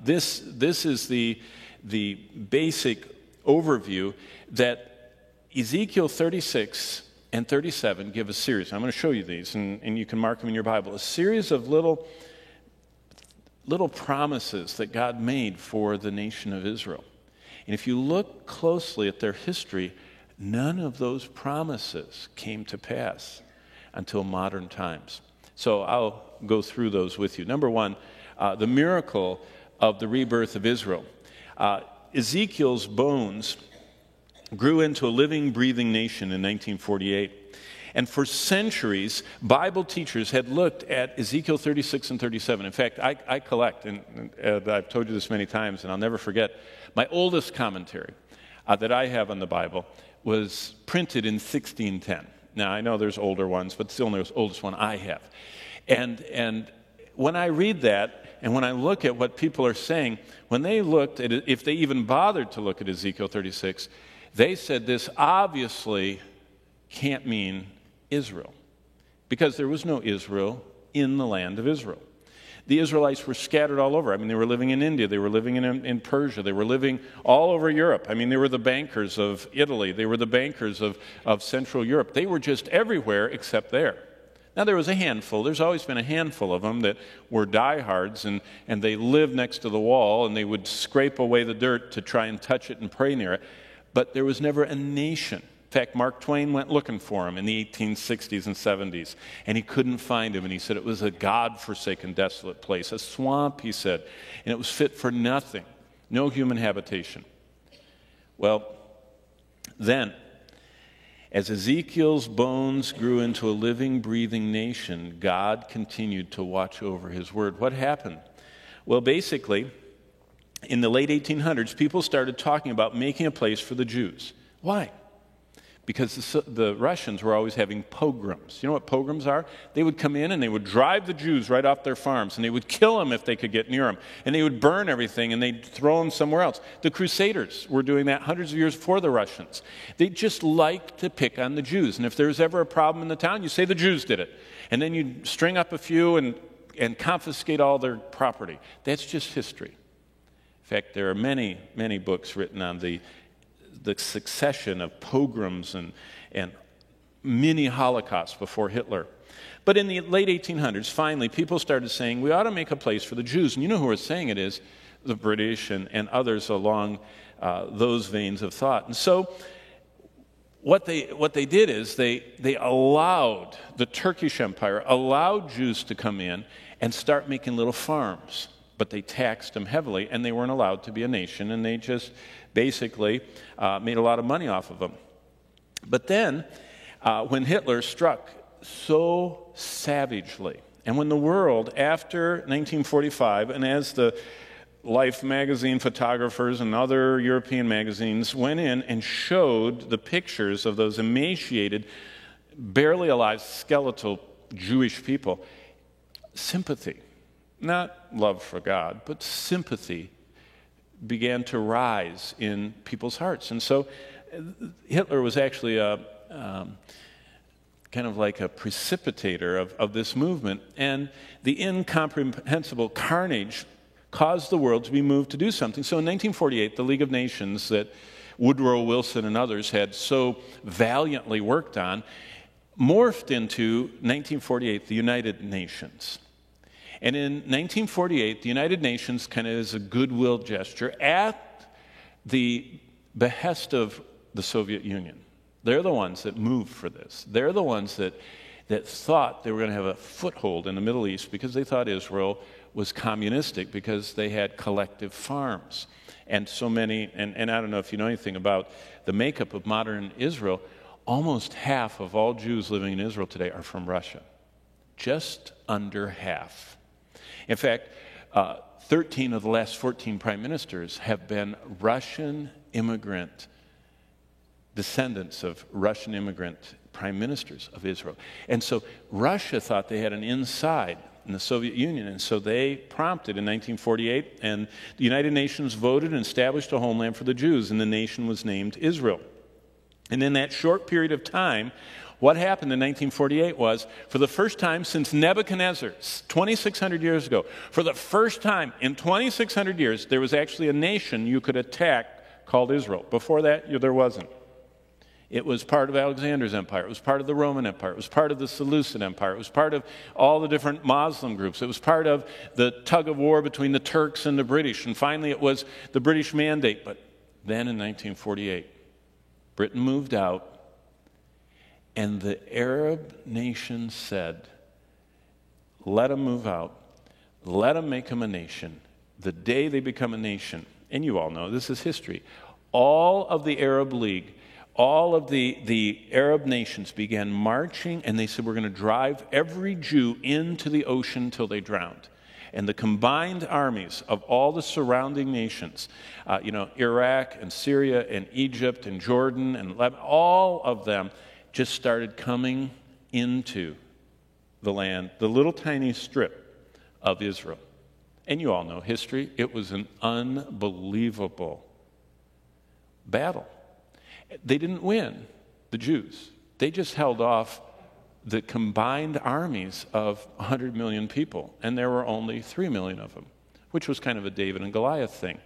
This is the basic overview that Ezekiel 36 and 37 give a series. I'm going to show you these, and you can mark them in your Bible. A series of little promises that God made for the nation of Israel. And if you look closely at their history, none of those promises came to pass until modern times. So I'll go through those with you. Number one, the miracle of the rebirth of Israel. Ezekiel's bones grew into a living, breathing nation in 1948. And for centuries, Bible teachers had looked at Ezekiel 36 and 37. In fact, I collect, and I've told you this many times, and I'll never forget, my oldest commentary that I have on the Bible was printed in 1610. Now, I know there's older ones, but still the oldest one I have. And when I read that, and when I look at what people are saying, when they looked at it, if they even bothered to look at Ezekiel 36, they said this obviously can't mean Israel, because there was no Israel in the land of Israel. The Israelites were scattered all over. I mean, they were living in India, they were living in Persia, they were living all over Europe. I mean, they were the bankers of Italy, they were the bankers of Central Europe. They were just everywhere except there. Now, there was a handful. There's always been a handful of them that were diehards, and they lived next to the wall, and they would scrape away the dirt to try and touch it and pray near it. But there was never a nation. In fact, Mark Twain went looking for him in the 1860s and 70s, and he couldn't find him. And he said it was a God-forsaken, desolate place, a swamp, he said, and it was fit for nothing, no human habitation. Well, then, as Ezekiel's bones grew into a living, breathing nation, God continued to watch over his word. What happened? Well, basically, in the late 1800s, people started talking about making a place for the Jews. Why? Because the Russians were always having pogroms. You know what pogroms are? They would come in and they would drive the Jews right off their farms, and they would kill them if they could get near them, and they would burn everything, and they'd throw them somewhere else. The Crusaders were doing that hundreds of years before the Russians. They just liked to pick on the Jews, and if there was ever a problem in the town, you say the Jews did it, and then you'd string up a few and confiscate all their property. That's just history. In fact, there are many, many books written on the succession of pogroms and mini holocausts before Hitler. But in the late 1800s, finally, people started saying, we ought to make a place for the Jews. And you know who was saying it is? The British and others along those veins of thought. And so what they did is they allowed, the Turkish Empire allowed Jews to come in and start making little farms. But they taxed them heavily, and they weren't allowed to be a nation, and they just basically made a lot of money off of them. But then, when Hitler struck so savagely, and when the world, after 1945, and as the Life magazine photographers and other European magazines went in and showed the pictures of those emaciated, barely alive, skeletal Jewish people, sympathy, not love for God, but sympathy began to rise in people's hearts. And so Hitler was actually kind of like a precipitator of this movement. And the incomprehensible carnage caused the world to be moved to do something. So in 1948, the League of Nations that Woodrow Wilson and others had so valiantly worked on morphed into, 1948, the United Nations. And in 1948, the United Nations, kind of as a goodwill gesture, at the behest of the Soviet Union, they're the ones that moved for this. They're the ones that thought they were going to have a foothold in the Middle East because they thought Israel was communistic because they had collective farms. And so many, and I don't know if you know anything about the makeup of modern Israel, almost half of all Jews living in Israel today are from Russia. Just under half. In fact, 13 of the last 14 prime ministers have been Russian immigrant, descendants of Russian immigrant prime ministers of Israel. And so Russia thought they had an inside in the Soviet Union, and so they prompted in 1948, and the United Nations voted and established a homeland for the Jews, and the nation was named Israel. And in that short period of time, What happened in 1948 was, for the first time since Nebuchadnezzar, 2,600 years ago, for the first time in 2,600 years, there was actually a nation you could attack called Israel. Before that, there wasn't. It was part of Alexander's empire. It was part of the Roman Empire. It was part of the Seleucid Empire. It was part of all the different Muslim groups. It was part of the tug of war between the Turks and the British. And finally, it was the British Mandate. But then in 1948, Britain moved out, and the Arab nations said, let them move out. Let them make them a nation. The day they become a nation, and you all know, this is history, all of the Arab League, all of the Arab nations began marching, and they said, we're going to drive every Jew into the ocean till they drowned. And the combined armies of all the surrounding nations, Iraq and Syria and Egypt and Jordan and Lebanon, all of them just started coming into the land, the little tiny strip of Israel. And you all know history. It was an unbelievable battle. They didn't win, the Jews. They just held off the combined armies of 100 million people, and there were only 3 million of them, which was kind of a David and Goliath thing.